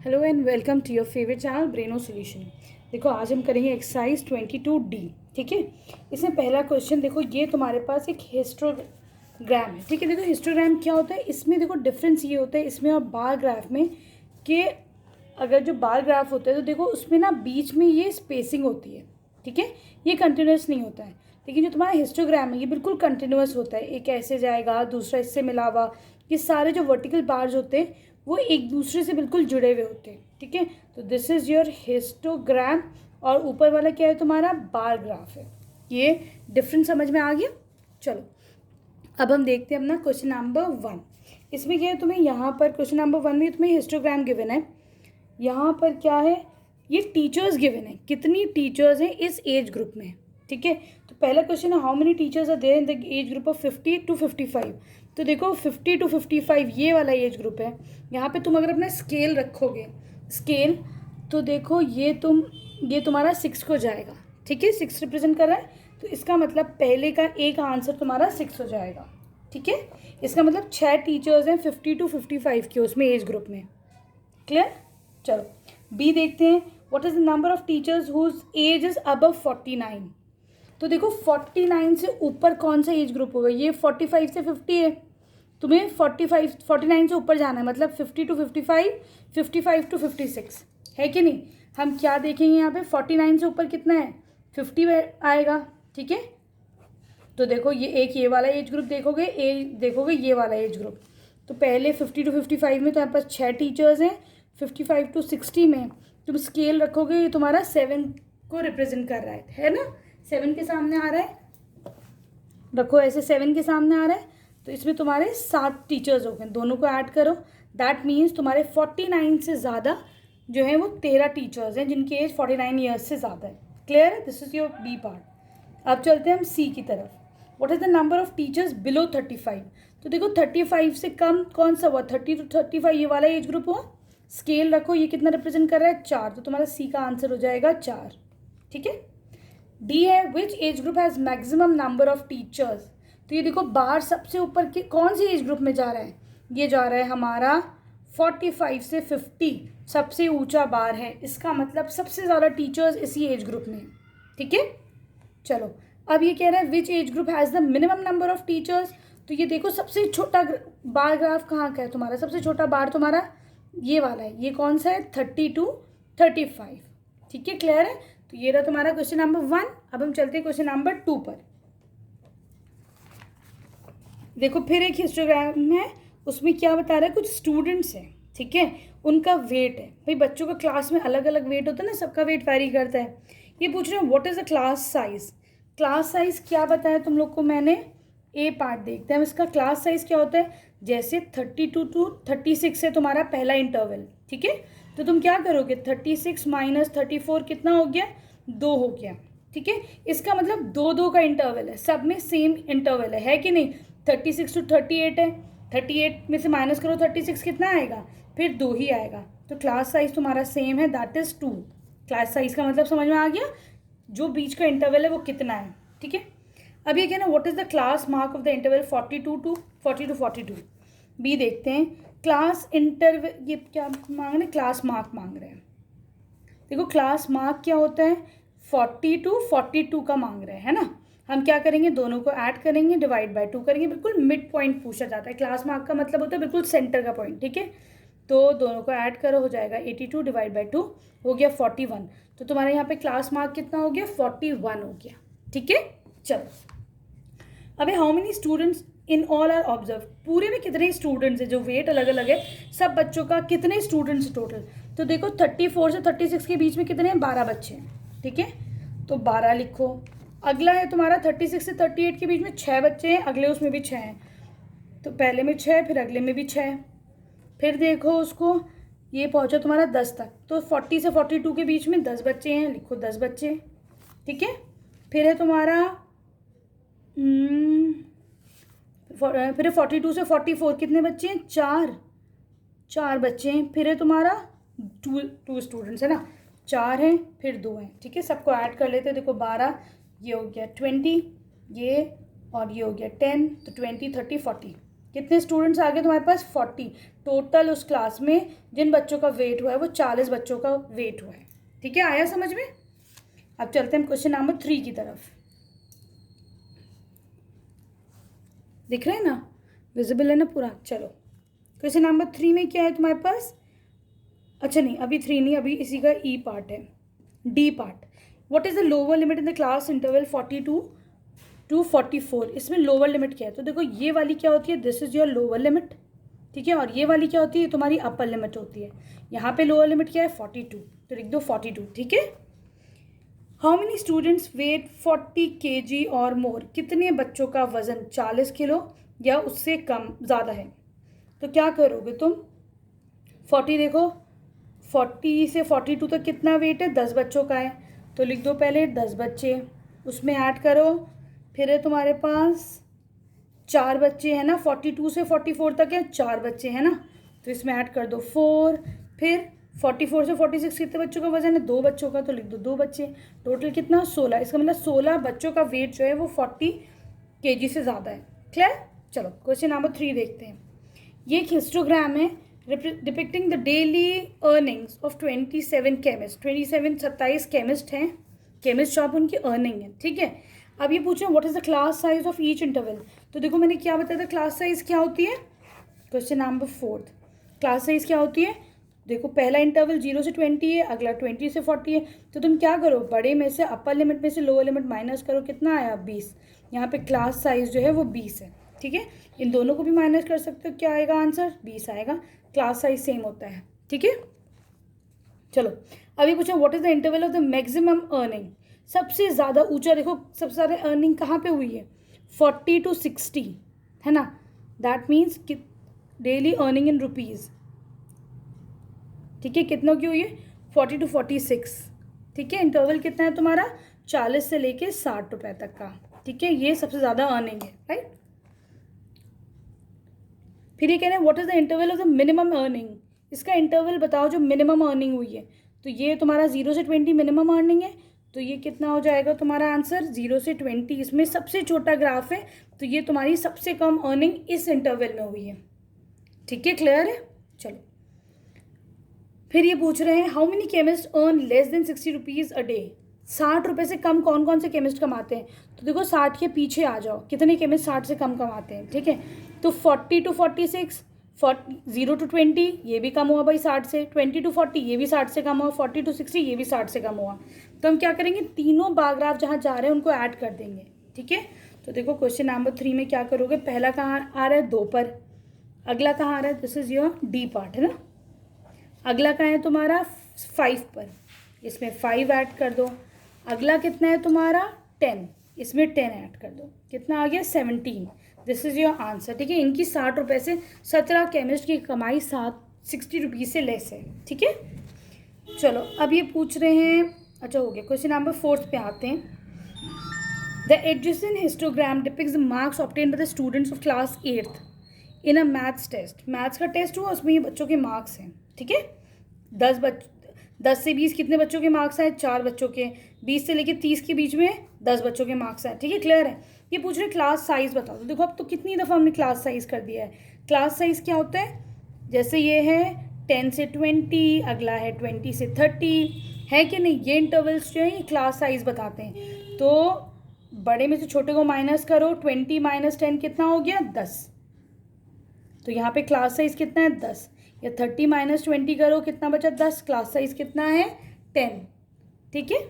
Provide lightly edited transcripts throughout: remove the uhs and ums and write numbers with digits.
Hello and welcome to your favourite channel Brainno solution. देखो आज हम करेंगे एक्सरसाइज 22D। ठीक है, इसमें पहला क्वेश्चन देखो, ये तुम्हारे पास एक हिस्टोग्राम है। ठीक है, देखो हिस्टोग्राम क्या होता है, इसमें देखो डिफरेंस ये होता है इसमें और बार ग्राफ में कि अगर जो बार ग्राफ होता है तो देखो उसमें ना बीच में ये स्पेसिंग होती है। ठीक है, ये कंटिन्यूस नहीं होता है, लेकिन जो तुम्हारा हिस्टोग्राम है ये बिल्कुल कंटिन्यूस होता है। एक ऐसे जाएगा, दूसरा इससे मिला हुआ, ये सारे जो वर्टिकल बार्स होते हैं वो एक दूसरे से बिल्कुल जुड़े हुए होते हैं। ठीक है, तो दिस इज़ योर हिस्टोग्राम और ऊपर वाला क्या है तुम्हारा बार ग्राफ है। ये डिफरेंस समझ में आ गया। चलो अब हम देखते हैं अपना क्वेश्चन नंबर 1। इसमें क्या है, तुम्हें यहाँ पर क्वेश्चन नंबर 1 में तुम्हें हिस्टोग्राम गिवन है। यहाँ पर क्या है, ये टीचर्स गिवन है, कितनी टीचर्स हैं इस एज ग्रुप में। ठीक है, तो पहला क्वेश्चन है how many teachers are there in the age group of 50 to 55। तो देखो 50 to 55 ये वाला एज ग्रुप है। यहाँ पे तुम अगर अपना स्केल रखोगे, स्केल तो देखो ये तुम्हारा 6 को जाएगा। ठीक है, 6 रिप्रेजेंट कर रहा है, तो इसका मतलब पहले का एक आंसर तुम्हारा 6 हो जाएगा। ठीक है, इसका मतलब 6 टीचर्स हैं 50 to 55 के उसमें एज ग्रुप में। क्लियर। चलो बी देखते हैं, what is the number of teachers whose age is above 49। तो देखो 49 से ऊपर कौन सा एज ग्रुप होगा, ये 45 से 50 है, तुम्हें 49 से ऊपर जाना है, मतलब 50 to 55, 55 to 56 है कि नहीं। हम क्या देखेंगे यहाँ पे, 49 से ऊपर कितना है, 50 आएगा। ठीक है, तो देखो ये वाला एज ग्रुप देखोगे, देखोगे ये वाला एज ग्रुप। तो पहले 50 to 55 में तो यहाँ पास 6 टीचर्स हैं, 55 to 60 में तुम स्केल रखोगे, ये तुम्हारा 7 को रिप्रेजेंट कर रहा है ना, 7 के सामने आ रहा है, रखो ऐसे 7 के सामने आ रहा है, तो इसमें तुम्हारे 7 टीचर्स हो गए, दोनों को ऐड करो, दैट मीन्स तुम्हारे 49 से ज़्यादा जो है वो 13 टीचर्स हैं जिनकी एज 49 ईयर्स से ज़्यादा है। क्लियर है, this is your B part. अब चलते हैं हम सी की तरफ। What is the number of teachers below 35। तो देखो 35 से कम कौन सा हुआ, 30 to 35 ये वाला एज ग्रुप हुआ। स्केल रखो, ये कितना रिप्रेजेंट कर रहा है, 4, तो तुम्हारा सी का आंसर हो जाएगा 4। ठीक है, डी है which age group has maximum number of teachers. तो ये देखो बाहर सबसे ऊपर के कौन सी एज ग्रुप में जा रहा है, ये जा रहा है हमारा 45 से 50, सबसे ऊंचा बार है, इसका मतलब सबसे ज़्यादा टीचर्स इसी एज ग्रुप में। ठीक है, चलो अब ये कह रहा है which age group has the minimum number of teachers. तो ये देखो सबसे छोटा बार ग्राफ कहाँ का है तुम्हारा, सबसे छोटा बार तुम्हारा ये वाला है, ये कौन सा है, 30 to 35। ठीक है, क्लियर है। तो ये रहा तुम्हारा क्वेश्चन नंबर 1। अब हम चलते हैं क्वेश्चन नंबर 2 पर। देखो फिर एक हिस्टोग्राम है, उसमें क्या बता रहा है, कुछ स्टूडेंट्स हैं। ठीक है, उनका वेट है, भाई बच्चों का क्लास में अलग अलग वेट होता है ना, सबका वेट वैरी करता है। ये पूछ रहे हैं what is the class size. Class size क्या बताया तुम लोग को मैंने, ए पार्ट देखते हैं हम इसका। क्लास साइज क्या होता है, जैसे 32 to 36 है तुम्हारा पहला इंटरवल। ठीक है, तो तुम क्या करोगे, 36 माइनस 34 कितना हो गया, 2 हो गया। ठीक है, इसका मतलब 2 का इंटरवल है, सब में सेम इंटरवल है कि नहीं। 36 to 38 है, 38 में से माइनस करो 36 कितना आएगा, फिर 2 ही आएगा। तो क्लास साइज तुम्हारा सेम है, दैट इज 2। क्लास साइज का मतलब समझ में आ गया, जो बीच का इंटरवल है वो कितना है। ठीक है, अब ये कहना what is the class mark of the interval 40 to 42। B देखते हैं, क्लास इंटरवल, ये क्या मांग रहे हैं, क्लास मार्क मांग रहे हैं। देखो क्लास मार्क क्या होता है, 40 to 42 का मांग रहे हैं, है ना। हम क्या करेंगे, दोनों को ऐड करेंगे, डिवाइड बाय 2 करेंगे, बिल्कुल मिड पॉइंट पूछा जाता है। क्लास मार्क का मतलब होता है बिल्कुल सेंटर का पॉइंट। ठीक है, तो दोनों को ऐड करो, हो जाएगा 82 डिवाइड बाई 2 हो गया 41। तो तुम्हारे यहाँ पे क्लास मार्क कितना हो गया, 41 हो गया। ठीक है, चलो अबे how many students in all are observe, पूरे में कितने स्टूडेंट्स हैं, जो वेट अलग अलग है सब बच्चों का, कितने स्टूडेंट्स टोटल। तो देखो 34 से 36 के बीच में कितने हैं, 12 बच्चे हैं। ठीक है, तो 12 लिखो। अगला है तुम्हारा 36 से 38 के बीच में 6 बच्चे हैं, अगले उसमें भी 6 हैं, तो पहले में 6 फिर अगले में भी 6, फिर देखो उसको, ये पहुंचा तुम्हारा 10 तक, तो 40 से 42 के बीच में 10 बच्चे हैं, लिखो 10 बच्चे। ठीक है, फिर है तुम्हारा फिर 42 से 44 कितने बच्चे हैं, 4 बच्चे हैं। फिर है तुम्हारा 2 स्टूडेंट्स है ना, 4 हैं फिर 2 हैं। ठीक है, सबको ऐड कर लेते हैं, देखो 12, ये हो गया 20, ये और ये हो गया 10, तो 20 30 40। कितने स्टूडेंट्स आ गए तुम्हारे पास? 40। टोटल उस क्लास में जिन बच्चों का वेट हुआ है वो 40 बच्चों का वेट हुआ है। ठीक है, आया समझ में? अब चलते हैं क्वेश्चन नंबर 3 की तरफ। दिख रहे हैं ना, विजिबल है ना पूरा? चलो क्वेश्चन नंबर 3 में क्या है तुम्हारे पास? अच्छा नहीं, अभी 3 नहीं, अभी इसी का ई पार्ट है, D part. What is the lower limit in the class interval 42 to 44? इसमें लोअर लिमिट क्या है? तो देखो ये वाली क्या होती है, this is your lower limit, ठीक है, और ये वाली क्या होती है, तुम्हारी अपर लिमिट होती है। यहाँ पे लोअर लिमिट क्या है? 42, तो लिख दो 42, ठीक है। How many students weight 40 kg और मोर? कितने बच्चों का वजन 40 किलो या उससे कम ज़्यादा है? तो क्या करोगे तुम? 40 देखो, 40 से 42 तक कितना वेट है? 10 बच्चों का है, तो लिख दो पहले 10 बच्चे, उसमें ऐड करो, फिर है तुम्हारे पास 4 बच्चे हैं ना, 42 से 44 तक है 4 बच्चे हैं ना, तो इसमें ऐड कर दो 4, फिर 44 से 46 कितने बच्चों का वजन है? 2 बच्चों का, तो लिख दो 2 बच्चे। टोटल कितना? 16। इसका मतलब 16 बच्चों का वेट जो है वो 40 kg से ज़्यादा है। क्लियर? चलो क्वेश्चन नंबर 3 देखते हैं। ये एक हिस्टोग्राम है depicting the daily earnings of 27 chemist. 27 chemist हैं, केमिस्ट जॉब उनकी अर्निंग है, ठीक है। अब ये पूछो what is the class size of each interval. तो देखो मैंने क्या बताया था, क्लास साइज क्या होती है? क्वेश्चन नंबर 4, क्लास साइज क्या होती है? देखो पहला इंटरवल 0 से 20 है, अगला 20 से 40 है, तो तुम क्या करो, बड़े में से अपर लिमिट में से लोअर लिमिट माइनस करो, कितना आया? 20। यहाँ पे क्लास साइज जो है वो 20 है, ठीक है। इन दोनों को भी माइनस कर सकते हो, क्या आएगा आंसर? 20 आएगा। क्लास साइज सेम होता है, ठीक है। चलो अभी पूछो what is the interval of the maximum earning. सबसे ज़्यादा ऊंचा देखो, सबसे ज़्यादा अर्निंग कहाँ पे हुई है? 40 to 60 है ना, दैट मीन्स कि डेली अर्निंग इन रुपीज़, ठीक है। कितनों की हुई है? 40 to 46, ठीक है। इंटरवल कितना है तुम्हारा? 40 से लेके 60 रुपए तक का, ठीक है। ये सबसे ज़्यादा अर्निंग है, राइट। फिर ये कह रहे हैं what is the interval of the minimum earning. इसका इंटरवल बताओ जो मिनिमम अर्निंग हुई है। तो ये तुम्हारा 0 से 20 मिनिमम अर्निंग है, तो ये कितना हो जाएगा तुम्हारा आंसर? 0 से 20। इसमें सबसे छोटा ग्राफ है, तो ये तुम्हारी सबसे कम अर्निंग इस इंटरवल में हुई है, ठीक है। क्लियर है? चलो फिर ये पूछ रहे हैं how many chemist earn less than 60 rupees a day. 60 रुपये से कम कौन कौन से केमिस्ट कमाते हैं? तो देखो 60 के पीछे आ जाओ, कितने केमिस्ट 60 से कम कमाते हैं, ठीक है। तो 40 to 46, 0 to 20 ये भी कम हुआ भाई 60 से, 20 to 40 ये भी 60 से कम हुआ, 40 to 60 ये भी 60 से कम हुआ। तो हम क्या करेंगे, तीनों बारग्राफ जहाँ जा रहे हैं उनको ऐड कर देंगे, ठीक है। तो देखो क्वेश्चन नंबर 3 में क्या करोगे, पहला कहाँ आ रहा है? 2 पर, अगला कहाँ आ रहा है? This is your D part है ना, अगला कहाँ है तुम्हारा? 5 पर, इसमें 5 ऐड कर दो। अगला कितना है तुम्हारा? 10, इसमें 10 ऐड कर दो, कितना आ गया? 17। दिस इज़ योर आंसर, ठीक है। इनकी 60 रुपये से 17 केमिस्ट की कमाई 60 रुपीज़ से लेस है, ठीक है। चलो अब ये पूछ रहे हैं, अच्छा हो गया। क्वेश्चन नंबर 4 पे आते हैं। The adjacent histogram depicts the marks obtain by the students of class 8th in a maths test. Maths का टेस्ट हुआ, उसमें ये बच्चों के मार्क्स हैं, ठीक है। 10 से 20 कितने बच्चों के मार्क्स आए? 4 बच्चों के। 20 से लेकर 30 के बीच में 10 बच्चों के मार्क्स आए, ठीक है। क्लियर है? ये पूछ रहे क्लास साइज बताओ। तो देखो अब तो कितनी दफ़ा हमने क्लास साइज कर दिया है। क्लास साइज क्या होता है? जैसे ये है 10 से 20, अगला है 20 से 30, है कि नहीं। ये इंटरवल्स जो है ये क्लास साइज बताते हैं। तो बड़े में से छोटे को माइनस करो, 20 - 10 कितना हो गया? 10। तो यहाँ पे क्लास साइज कितना है? 10। या 30 - 20 करो, कितना बचा? 10। क्लास साइज कितना है? 10, ठीक है।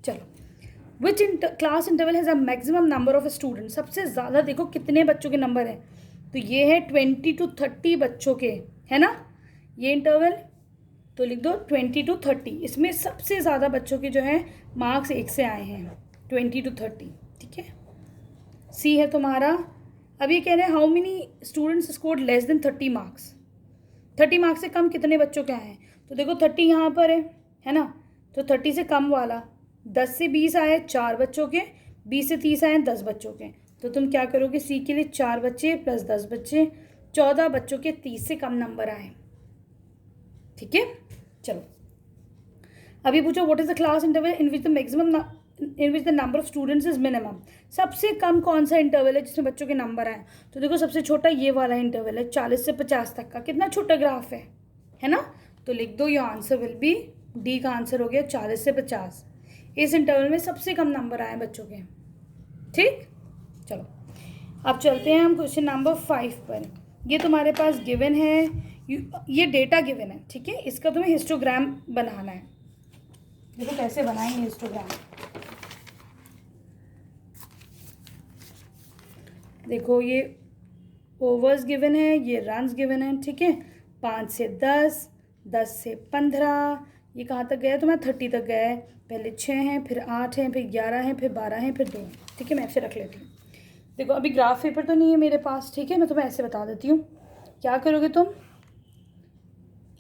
चलो which class interval has a maximum number of student. सबसे ज़्यादा देखो कितने बच्चों के नंबर हैं, तो ये है 20 to 30 बच्चों के, है ना ये इंटरवल। तो लिख दो 20 to 30। इसमें सबसे ज़्यादा बच्चों के जो है मार्क्स 1 से आए हैं, 20 to 30, ठीक है। सी है तुम्हारा। अब ये कह रहे हैं how many students scored less than 30 marks. 30 marks से कम कितने बच्चों के आए हैं? तो देखो 30 यहाँ पर है ना, तो 30 से कम वाला 10 से 20 आए 4 बच्चों के, 20 से 30 आए 10 बच्चों के। तो तुम क्या करोगे, सी के लिए 4 बच्चे प्लस 10 बच्चे, 14 बच्चों के 30 से कम नंबर आए, ठीक है। चलो अभी पूछो what is the class interval in which the maximum in which the number of students is minimum. सबसे कम कौन सा इंटरवल है जिसमें बच्चों के नंबर आए? तो देखो सबसे छोटा ये वाला इंटरवल है 40 से 50 तक का। कितना छोटा ग्राफ है ना? तो लिख दो your answer will be, D का आंसर हो गया 40 से 50। इस इंटरवल में सबसे कम नंबर आए बच्चों के। ठीक, चलो अब चलते हैं हम क्वेश्चन नंबर 5 पर। ये तुम्हारे पास गिवन है, ये डेटा गिवन है, ठीक है। इसका तुम्हें हिस्टोग्राम बनाना है। देखो कैसे बनाएंगे हिस्टोग्राम। देखो ये ओवर्स गिवन है, ये रन्स गिवन है, ठीक है। 5 से 10, 10 से 15, ये कहाँ तक गया तुम्हारा? 30 तक गया है। पहले 6 हैं, फिर 8 हैं, फिर 11 हैं, फिर 12 हैं, फिर 2 हैं, ठीक है। मैं ऐसे रख लेती हूँ। देखो अभी ग्राफ पेपर तो नहीं है मेरे पास, ठीक है। मैं तुम्हें ऐसे बता देती हूँ। क्या करोगे तुम?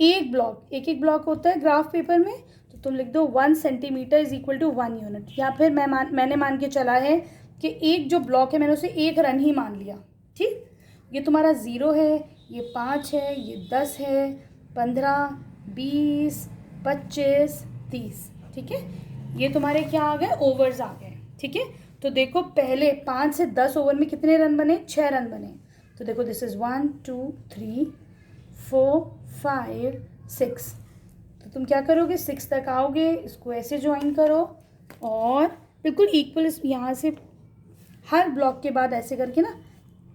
एक ब्लॉक, एक ब्लॉक होता है ग्राफ पेपर में, तो तुम लिख दो 1 centimetre is equal to 1 unit. या फिर मैंने मान के चला है कि एक जो ब्लॉक है मैंने उसे 1 रन ही मान लिया, ठीक। ये तुम्हारा 0 है, ये 5 है, ये 10 है, 15, 20, 25, 30, ठीक है। ये तुम्हारे क्या आ गए? ओवर्स आ गए, ठीक है। तो देखो पहले 5 से 10 ओवर में कितने रन बने? 6 रन बने। तो देखो दिस इज़ 1 2 3 4 5 6। तो तुम क्या करोगे? 6 तक आओगे, इसको ऐसे ज्वाइन करो और बिल्कुल इक्वल यहाँ से हर ब्लॉक के बाद ऐसे करके ना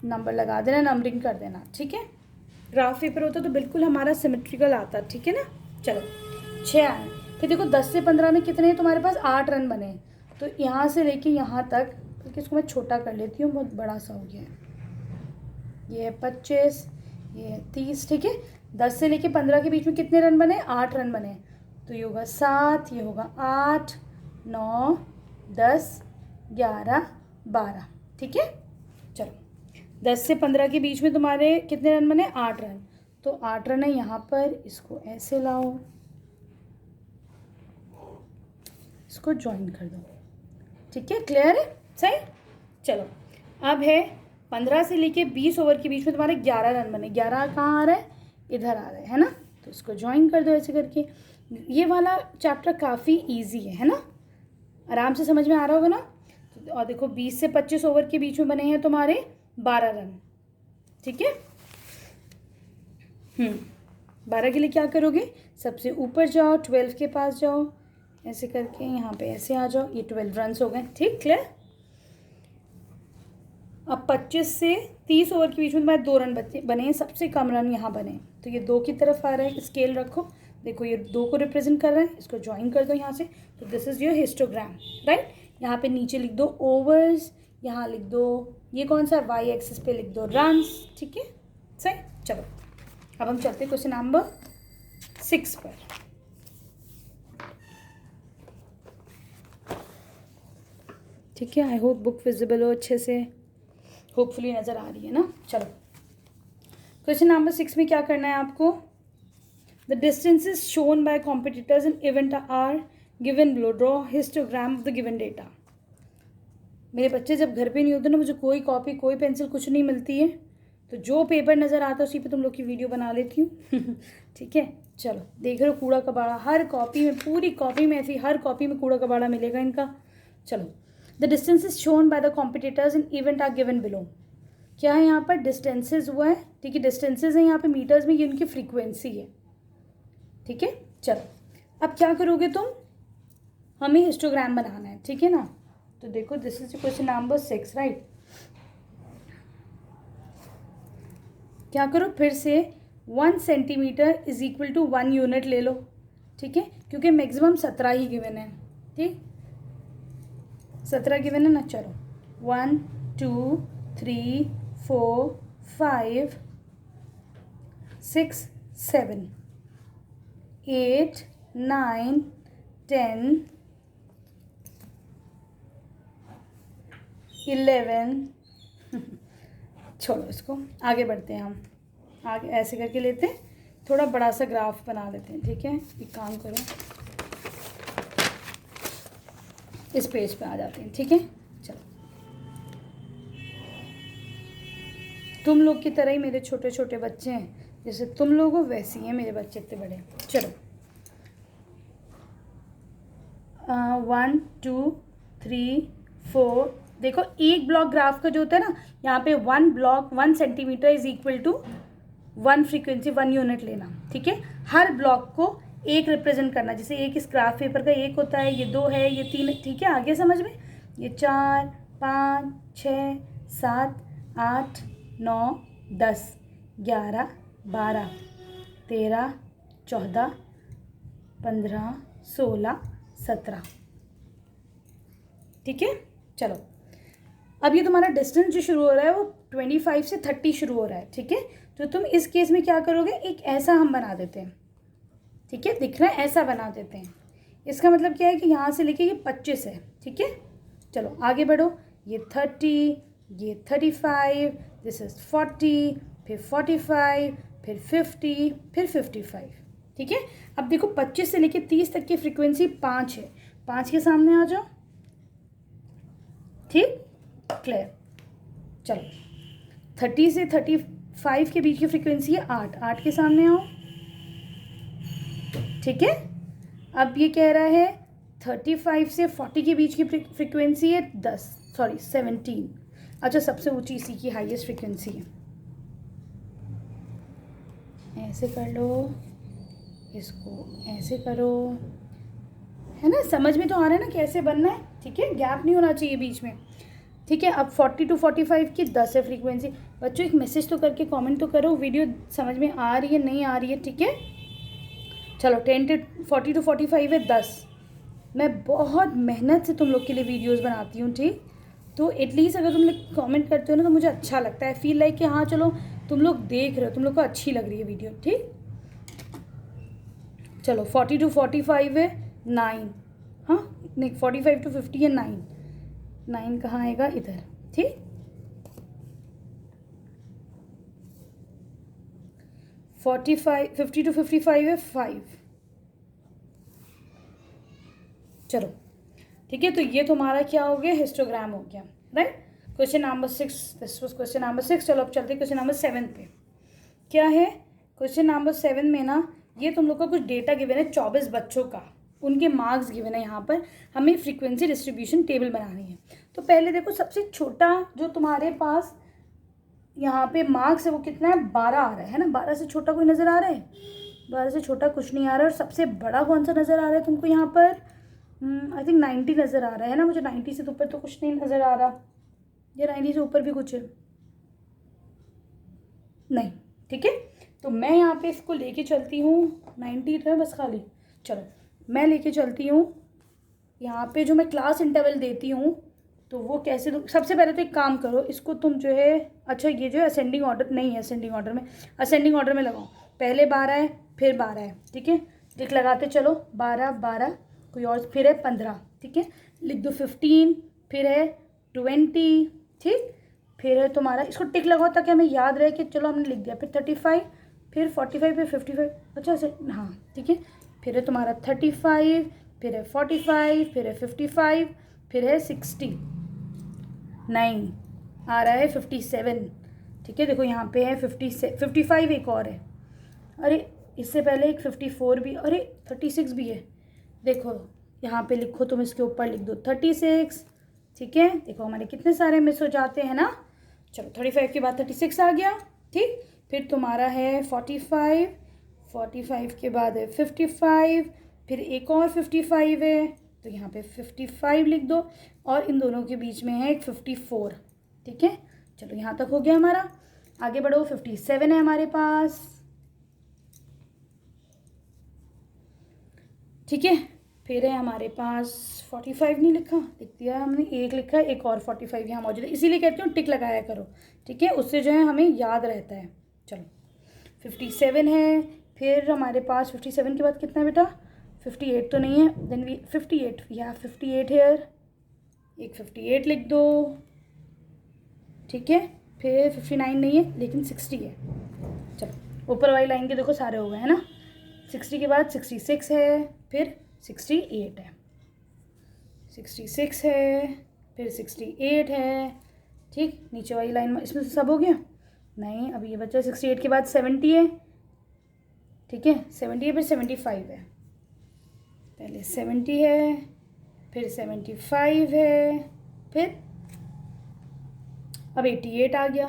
नंबर लगा देना, नंबरिंग कर देना, ठीक है। ग्राफ पेपर होता तो बिल्कुल हमारा सिमेट्रिकल आता, ठीक है ना। चलो 6 आए। फिर देखो 10 से 15 में कितने हैं तुम्हारे पास? 8 रन बने। तो यहाँ से लेके यहाँ तक, क्योंकि इसको मैं छोटा कर लेती हूँ, बहुत बड़ा सा हो गया है। ये है 25, ये है 30, ठीक है। 10 से लेके 15 के बीच में कितने रन बने? 8 रन बने। तो ये होगा 7, ये होगा 8, 9, 10, 11, 12, ठीक है। चलो 10 से 15 के बीच में तुम्हारे कितने रन बने? 8 रन। तो 8 रन है यहाँ पर, इसको ऐसे लाओ, इसको ज्वाइन कर दो, ठीक है। क्लियर है? सही। चलो अब है 15 से लेके 20 ओवर के बीच में तुम्हारे 11 रन बने। 11 कहाँ आ रहा है? इधर आ रहा है ना। तो इसको ज्वाइन कर दो ऐसे करके। ये वाला चैप्टर काफ़ी इजी है ना, आराम से समझ में आ रहा होगा ना। और देखो 20 से 25 ओवर के बीच में बने हैं तुम्हारे 12 रन, ठीक है। 12 के लिए क्या करोगे? सबसे ऊपर जाओ, 12 के पास जाओ, ऐसे करके यहाँ पे ऐसे आ जाओ। ये 12 रन हो गए, ठीक। क्लियर। अब 25 से 30 ओवर के बीच में तुम्हारे 2 रन बने हैं, सबसे कम रन यहाँ बने। तो ये 2 की तरफ आ रहा है, स्केल रखो। देखो ये 2 को रिप्रेजेंट कर रहा है, इसको ज्वाइन कर दो यहाँ से। तो this is your histogram, right. यहाँ पे नीचे लिख दो ओवर्स, यहाँ लिख दो ये कौन सा? वाई एक्सिस पे लिख दो रन्स, ठीक है। सही। चलो अब हम चलते हैं क्वेश्चन नंबर 6 पर। ठीक है, आई होप बुक विजिबल हो अच्छे से, होपफुली नज़र आ रही है ना। चलो क्वेश्चन नंबर 6 में क्या करना है आपको? The distances shown by competitors in event are given below, draw histogram of the given data. मेरे बच्चे जब घर पे नहीं होते ना, मुझे कोई कॉपी कोई पेंसिल कुछ नहीं मिलती है, तो जो पेपर नज़र आता है उसी पे तुम लोग की वीडियो बना लेती हूँ। ठीक है। चलो देख रहे हो कूड़ा कबाड़ा हर कॉपी में, पूरी कॉपी में ऐसी हर कॉपी में कूड़ा कबाड़ा मिलेगा इनका। चलो the distances shown by the competitors in event are given below. क्या है यहाँ पर? डिस्टेंसेज हुआ है, ठीक है। डिस्टेंसेज है यहाँ पे मीटर्स में, ये उनकी फ्रीक्वेंसी है, ठीक है। चलो अब क्या करोगे तुम? हमें हिस्टोग्राम बनाना है, ठीक है ना। तो देखो this is question number 6, right. क्या करो फिर से 1 centimetre is equal to 1 unit ले लो, ठीक है, क्योंकि मैक्सिमम 17 ही गिवन है, ठीक। 17 गिवन है ना। चलो 1 2 3 4 5 6 7 8 9 10 11 छोड़ो इसको, आगे बढ़ते हैं हम। आगे ऐसे करके लेते हैं, थोड़ा बड़ा सा ग्राफ बना लेते हैं, ठीक है। एक काम करो, इस पेज पे आ जाते हैं, ठीक है। चलो तुम लोग की तरह ही मेरे छोटे छोटे बच्चे हैं, जैसे तुम लोग हो वैसे ही हैं मेरे बच्चे इतने बड़े। चलो 1 2 3 4। देखो एक ब्लॉक ग्राफ का जो होता है ना, यहाँ पे 1 block 1 centimetre is equal to 1 frequency 1 unit लेना, ठीक है। हर ब्लॉक को एक रिप्रेजेंट करना, जैसे एक इस ग्राफ पेपर का एक होता है, ये 2 है, ये 3, ठीक है। आगे समझ में, ये 4 5 6 7 8 9 10 11 12 13 14 15 16 17, ठीक है। चलो अब ये तुम्हारा डिस्टेंस जो शुरू हो रहा है वो 25 से 30 शुरू हो रहा है, ठीक है। तो तुम इस केस में क्या करोगे, एक ऐसा हम बना देते हैं, ठीक है। दिख रहा है, ऐसा बना देते हैं। इसका मतलब क्या है कि यहाँ से लेके ये 25 है, ठीक है। चलो आगे बढ़ो, ये 30, ये 35, दिस इज 40, फिर 45, फिर 50, फिर 55, ठीक है। अब देखो 25 से लेके 30 तक की फ्रीक्वेंसी 5 है, 5 के सामने आ जाओ, ठीक, क्लियर। चलो 30 से 35 के बीच की फ्रीक्वेंसी है 8, 8 के सामने आओ, ठीक है। अब ये कह रहा है 35 से 40 के बीच की फ्रीक्वेंसी है 17। अच्छा, सबसे ऊंची इसी की हाईएस्ट फ्रीक्वेंसी है। ऐसे कर लो, इसको ऐसे करो, है ना। समझ में तो आ रहा है ना कैसे बनना है, ठीक है। गैप नहीं होना चाहिए बीच में, ठीक है। अब 40 to 45 की 10 है फ्रीक्वेंसी। बच्चों एक मैसेज तो करके कमेंट तो करो, वीडियो समझ में आ रही है नहीं आ रही है, ठीक है। चलो 40 to 45 है 10। मैं बहुत मेहनत से तुम लोग के लिए वीडियोस बनाती हूँ, ठीक। तो एटलीस्ट अगर तुम लोग कमेंट करते हो ना तो मुझे अच्छा लगता है, फील लाइक कि हाँ चलो तुम लोग देख रहे हो, तुम लोग को अच्छी लग रही है वीडियो, ठीक। चलो 40 to 45 है 9, हाँ नहीं 45 to 50 है 9, 9 कहाँ आएगा, इधर, ठीक। 50 to 55 है 5। चलो ठीक है, तो ये तुम्हारा क्या हो गया, हिस्टोग्राम हो गया, right. Question number 6, this was question number 6। चलो अब चलते क्वेश्चन नंबर 7 पे। क्या है क्वेश्चन नंबर 7 में ना, ये तुम लोग का कुछ डेटा गिवन है 24 बच्चों का, उनके मार्क्स गिवन है। यहाँ पर हमें फ्रीक्वेंसी डिस्ट्रीब्यूशन टेबल बनानी है। तो पहले देखो सबसे छोटा जो तुम्हारे पास यहाँ पे मार्क्स है वो कितना है, 12 आ रहा है ना। 12 से छोटा कोई नज़र आ रहा है, 12 से छोटा कुछ नहीं आ रहा है। और सबसे बड़ा कौन सा नज़र आ रहा है तुमको यहाँ पर, आई थिंक 90 नज़र आ रहा है ना मुझे। 90 से ऊपर तो कुछ नहीं नज़र आ रहा, या 90 से ऊपर भी कुछ है नहीं, ठीक है। तो मैं यहाँ पे इसको लेके चलती हूँ, 90 है बस खाली। चलो मैं लेके चलती हूँ यहाँ पे, जो मैं क्लास इंटरवल देती हूँ तो वो कैसे दो। सबसे पहले तो एक काम करो, इसको तुम जो है, अच्छा ये जो है असेंडिंग ऑर्डर नहीं है, असेंडिंग ऑर्डर में, असेंडिंग ऑर्डर में लगाओ। पहले 12 है फिर 12 है, ठीक है। टिक लगाते चलो, 12 12, कोई और फिर है 15, ठीक है। लिख दो 15, फिर है 20, ठीक। फिर है तुम्हारा, इसको टिक लगाओ ताकि हमें याद रहे कि चलो हमने लिख दिया। फिर 35, फिर 45, फिर 55, अच्छा से हाँ ठीक है। फिर है तुम्हारा 35, फिर है 45, फिर है 55, फिर है 60, नहीं आ रहा है 57, ठीक है। देखो यहाँ पे है 55, एक और है, अरे इससे पहले एक 54 भी, अरे 36 भी है। देखो यहाँ पे लिखो, तुम इसके ऊपर लिख दो 36, ठीक है। देखो हमारे कितने सारे मिस हो जाते हैं ना। चलो 35 के बाद 36 आ गया, ठीक। फिर तुम्हारा है 45, 45 के बाद है 55, फिर एक और 55 है, तो यहाँ पे 55 लिख दो। और इन दोनों के बीच में है एक 54, ठीक है। चलो यहाँ तक हो गया हमारा। आगे बढ़ो, 57 है हमारे पास, ठीक है। फिर है हमारे पास 45 नहीं लिखा, लिख दिया हमने, एक लिखा है, एक और 45 यहाँ मौजूद है। इसीलिए कहती हूँ टिक लगाया करो, ठीक है, उससे जो है हमें याद रहता है। चलो 57 है, फिर हमारे पास 57 के बाद कितना है बेटा, 58 तो नहीं है, देन वी 58, या 58 हेयर, एक 58 लिख दो, ठीक है। फिर 59 नहीं है लेकिन 60 है। चलो ऊपर वाली लाइन के देखो सारे हो गए हैं ना। 60 के बाद 66 है, फिर 68 है, 66 है, फिर 68 है, ठीक। नीचे वाली लाइन में इसमें से सब हो गया नहीं, अभी ये बच्चा 68 के बाद 70 है, ठीक है। 70 है, फिर 75 है, पहले 70 है, फिर 75 है, फिर अब 88 आ गया,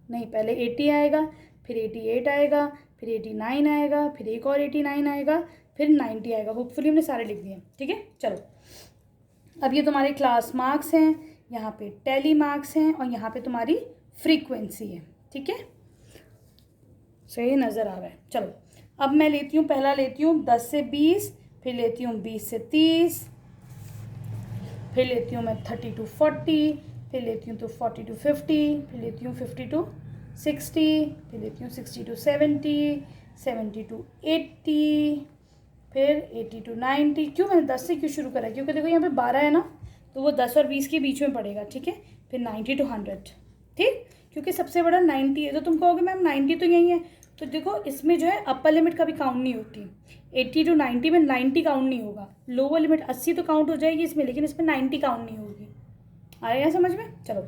नहीं पहले 80 आएगा, फिर 88 आएगा, फिर 89 आएगा, फिर एक और 89 आएगा, फिर 90 आएगा। होपफुली हमने सारे लिख दिए, ठीक है। चलो अब ये तुम्हारे क्लास मार्क्स हैं, यहाँ पे टेली मार्क्स हैं, और यहाँ पे तुम्हारी फ्रीक्वेंसी है, ठीक है। सही नज़र आ रहा है। चलो अब मैं लेती हूँ, पहला लेती हूँ 10 से 20, फिर लेती हूँ 20 से 30, फिर लेती हूँ मैं 30 to 40, फिर लेती हूँ तो 40 to 50, फिर लेती हूँ 50 to 60, फिर लेती हूँ 60 to 70, 70 to 80, फिर 80 to 90। क्यों मैंने 10 से क्यों शुरू करा, क्योंकि देखो यहाँ पे 12 है ना, तो वो 10 और 20 के बीच में पड़ेगा, ठीक है। फिर 90 to 100, ठीक, क्योंकि सबसे बड़ा 90 है। तो तुम कहोगे मैम 90 तो यही है, तो देखो इसमें जो है अपर लिमिट कभी काउंट नहीं होती। 80 to 90 में 90 काउंट नहीं होगा, लोअर लिमिट 80 तो काउंट हो जाएगी इसमें, लेकिन इसमें 90 काउंट नहीं होगी। आया समझ में। चलो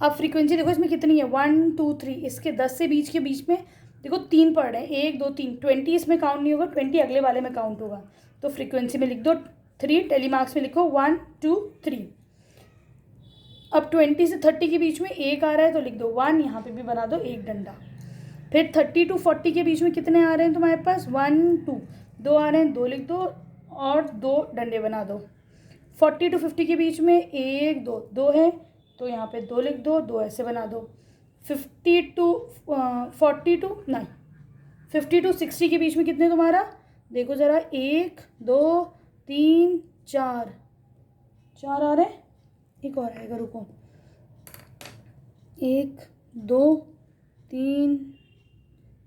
अब फ्रीक्वेंसी देखो इसमें कितनी है, 1 2 3, इसके 10 से 20 के बीच में देखो 3 पड़ रहे हैं, 1 2 3, 20 इसमें काउंट नहीं होगा, 20 अगले वाले में काउंट होगा। तो फ्रीक्वेंसी में लिख दो 3, टेली मार्क्स में लिखो 1 2 3। अब 20 से 30 के बीच में एक आ रहा है तो लिख दो 1, यहाँ पे भी बना दो एक डंडा। फिर 30 to 40 के बीच में कितने आ रहे हैं तुम्हारे पास, 1 2, 2 आ रहे हैं, 2 लिख दो और 2 डंडे बना दो। 40 to 50 के बीच में 1 2, 2 है तो यहाँ पे 2 लिख दो, 2 ऐसे बना दो। 50 to 60 के बीच में कितने तुम्हारा, देखो ज़रा, 1 2 3 4, 4 आ रहे हैं, एक और आएगा, रुको, 1 2 3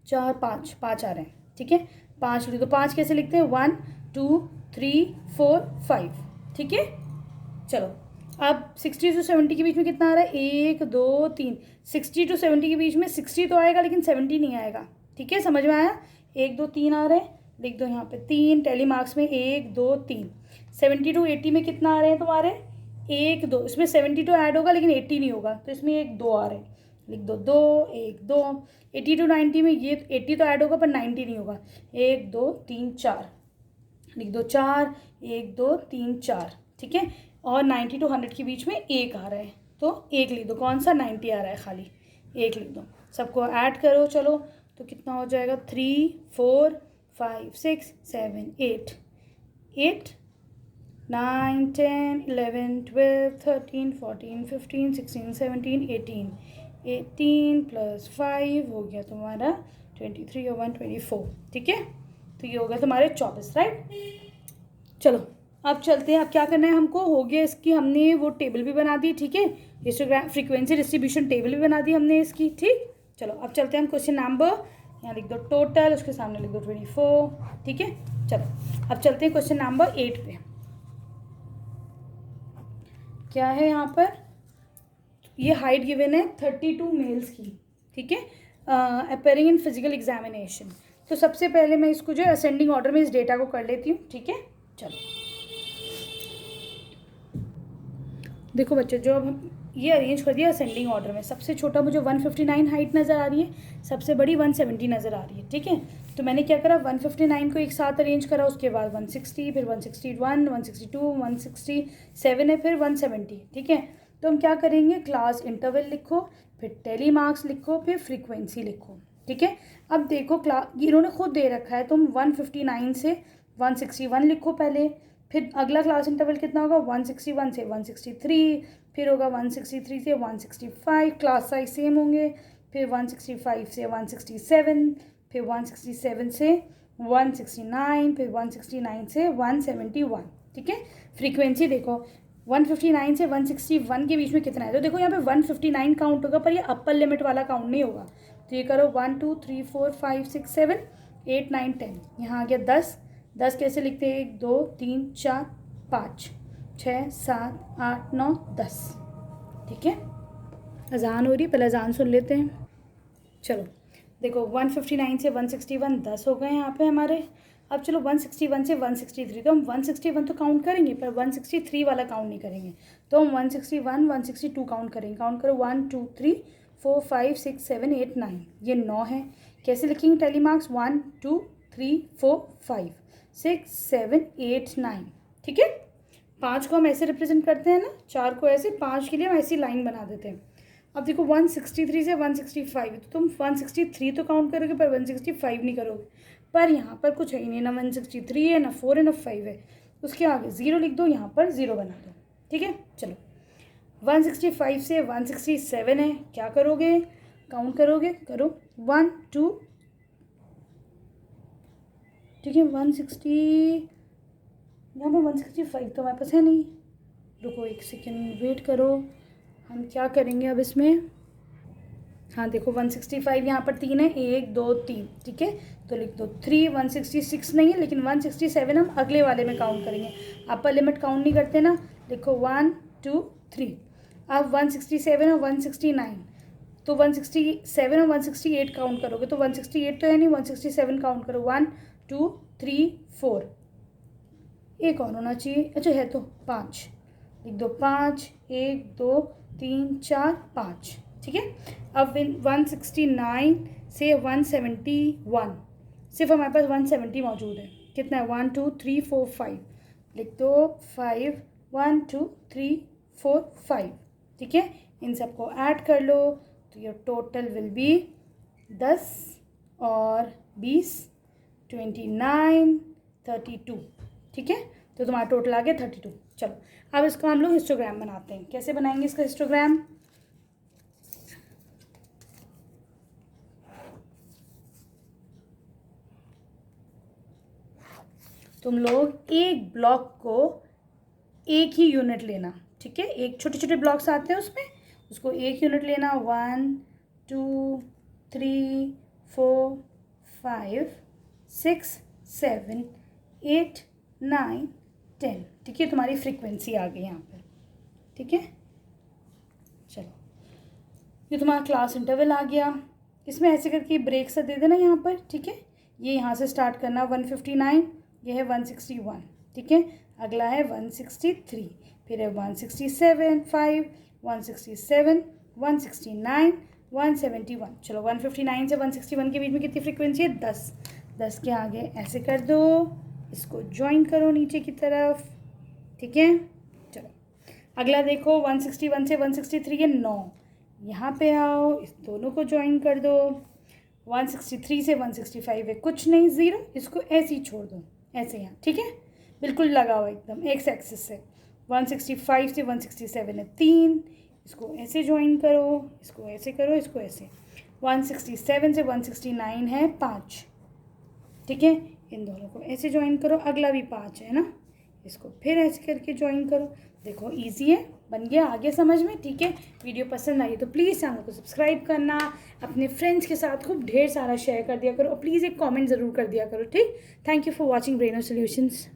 4 5, 5 आ रहे हैं, ठीक है। 5 लिख दो, 5 कैसे लिखते हैं, 1 2 3 4 5, ठीक है। चलो अब 60 to 70 के बीच में कितना आ रहा है, 1 2 3, 60 to 70 के बीच में 60 तो आएगा लेकिन 70 नहीं आएगा, ठीक है, समझ में आया। 1 2 3 आ रहे हैं, लिख दो यहाँ पे 3, टेली मार्क्स में 1 2 3। 70 to 80 में कितना आ रहे हैं तुम्हारे, 1 2, इसमें 70 तो ऐड होगा लेकिन 80 नहीं होगा, तो इसमें 1 2 आ रहे हैं, लिख दो 2 1 2। 80 to 90 में ये 80 तो ऐड होगा पर 90 नहीं होगा, 1 2 3 4, लिख दो 4 1 2 3 4, ठीक है। और 90 to 100 के बीच में 1 आ रहा है तो 1 लिख दो, कौन सा, 90 आ रहा है, खाली 1 लिख दो। सबको ऐड करो, चलो तो कितना हो जाएगा, 3 4 5 6 7 8 8 9 10 11 12 13 14 15 16 17 18, 18 + 5 हो गया तुम्हारा 23 और 1 24, ठीक है। तो ये हो गया तुम्हारे 24, राइट। चलो अब चलते हैं, अब क्या करना है हमको, हो गया इसकी, हमने वो टेबल भी बना दी, ठीक है, हिस्टोग्राम फ्रीक्वेंसी डिस्ट्रीब्यूशन टेबल भी बना दी हमने इसकी, ठीक। चलो अब चलते हैं हम क्वेश्चन नंबर, यहाँ लिख दो टोटल, उसके सामने लिख दो 24, ठीक है। चलो अब चलते हैं क्वेश्चन नंबर 8 पे। क्या है यहाँ पर, ये हाइट गिवन है 32 मेल्स की, ठीक है, अपेयरिंग इन फिजिकल एग्जामिनेशन। तो सबसे पहले मैं इसको जो है असेंडिंग ऑर्डर में इस डेटा को कर लेती हूँ, ठीक है। चलो देखो बच्चों, जो अब हम ये अरेंज कर दिया असेंडिंग ऑर्डर में, सबसे छोटा मुझे 159 हाइट नज़र आ रही है, सबसे बड़ी 170 नज़र आ रही है, ठीक है। तो मैंने क्या करा, 159 को एक साथ अरेंज करा, उसके बाद 160, फिर 161 162 167 है, फिर 170, ठीक है। तो हम क्या करेंगे, क्लास इंटरवल लिखो, फिर टेली मार्क्स लिखो, फिर फ्रीक्वेंसी लिखो, ठीक है। अब देखो इन्होंने खुद दे रखा है, तुम 159 से 161 लिखो पहले, फिर अगला क्लास इंटरवल कितना होगा, 161 से 163, फिर होगा 163 से 165, क्लास साइज सेम होंगे, फिर 165 से 167, फिर 167 से 169, फिर 169 से 171, ठीक है। फ्रीक्वेंसी देखो 159 से 161 के बीच में कितना है, तो देखो यहाँ पे 159 काउंट होगा, पर ये अपर लिमिट वाला काउंट नहीं होगा। तो ये करो 1 2 3 4 5 6 7 8 9 10, यहाँ आ गया 10, 10 कैसे लिखते हैं, 1 2 3 4 5 6 7 8 9 10, ठीक है। अजान हो रही है, पहले अजान सुन लेते हैं। चलो देखो 159 से 161 10 हो गए यहाँ पे हमारे। अब चलो 161 से 163, तो हम 161 तो काउंट करेंगे पर 163 वाला काउंट नहीं करेंगे, तो हम 161 162 काउंट करेंगे। काउंट करो 1 2 3 4 5 6 7 8 9, ये 9 है। कैसे लिखेंगे टेली मार्क्स, 1 2 3 4 5 6 7 8 9, ठीक है। 5 को हम ऐसे रिप्रेजेंट करते हैं ना, 4 को ऐसे, 5 के लिए हम ऐसी लाइन बना देते हैं। अब देखो 163 से 165 तो तुम 163 तो काउंट करोगे पर 165 नहीं करोगे, पर यहाँ पर कुछ है ही नहीं, ना 163 है, ना 4 है, ना 5 है, उसके आगे 0 लिख दो, यहाँ पर 0 बना दो। ठीक है, चलो 165 से 167 है, क्या करोगे, काउंट करोगे, करो 1 2, ठीक है 160, यहाँ पर 165 तो हमारे पास है नहीं, रुको एक सेकेंड वेट करो, हम क्या करेंगे अब इसमें, हाँ देखो 165 यहाँ पर 3 है, 1 2 3, ठीक है तो लिख दो 3, 166 नहीं है लेकिन 167 हम अगले वाले में काउंट करेंगे, अपर लिमिट काउंट नहीं करते ना, लिखो 1 2 3। अब 167 और 169 तो 167 और 168 काउंट करोगे तो 168 तो है नहीं, 167 काउंट करो, 1 2 3 4, एक और होना चाहिए, अच्छा है तो 5, लिख दो 5, 1 2 3 4 5, ठीक है। अब 169 से 171 सिर्फ हमारे पास 170 मौजूद है, कितना है 1 2 3 4 5, लिख दो 5 1 2 3 4 5, ठीक है, इन सबको ऐड कर लो तो योर टोटल विल बी 10 और 20 29 32, ठीक है, तो तुम्हारा टोटल आ गया 32। चलो अब इसको हम लोग हिस्टोग्राम बनाते हैं, कैसे बनाएंगे इसका हिस्टोग्राम, तुम लोग एक ब्लॉक को एक ही यूनिट लेना, ठीक है, एक छोटे छोटे ब्लॉक्स आते हैं उसमें, उसको एक यूनिट लेना, 1 2 3 4 5 6 7 8 9 10, ठीक है, तुम्हारी फ्रीक्वेंसी आ गई यहाँ पर, ठीक है। चलो ये तुम्हारा क्लास इंटरवल आ गया, इसमें ऐसे करके ब्रेक सा दे देना यहाँ पर, ठीक है, ये यहाँ से स्टार्ट करना 159, ये है 161, ठीक है, अगला है 163, फिर है 167 5 167 169 171, चलो 159 से 161 के बीच में कितनी फ्रीक्वेंसी है 10, 10 के आगे ऐसे कर दो, इसको ज्वाइन करो नीचे की तरफ, ठीक है। चलो अगला देखो 161 से 163 है 9, यहाँ पे आओ, इस दोनों को ज्वाइन कर दो, 163 से 165 है कुछ नहीं 0, इसको ऐसे ही छोड़ दो, ऐसे यहाँ, ठीक है, बिल्कुल लगा हुआ एकदम एक्स एक्सिस से, 165 से 167 है 3, इसको ऐसे ज्वाइन करो, इसको ऐसे करो, इसको ऐसे, 167 से 169 है 5, ठीक है, इन दोनों को ऐसे ज्वाइन करो, अगला भी 5 है ना, इसको फिर ऐसे करके ज्वाइन करो, देखो इजी है, बन गया, आगे समझ में, ठीक है। वीडियो पसंद आई तो प्लीज़ चैनल को सब्सक्राइब करना, अपने फ्रेंड्स के साथ खूब ढेर सारा शेयर कर दिया करो और प्लीज़ एक कमेंट ज़रूर कर दिया करो, ठीक। Thank you for watching Brainno solutions.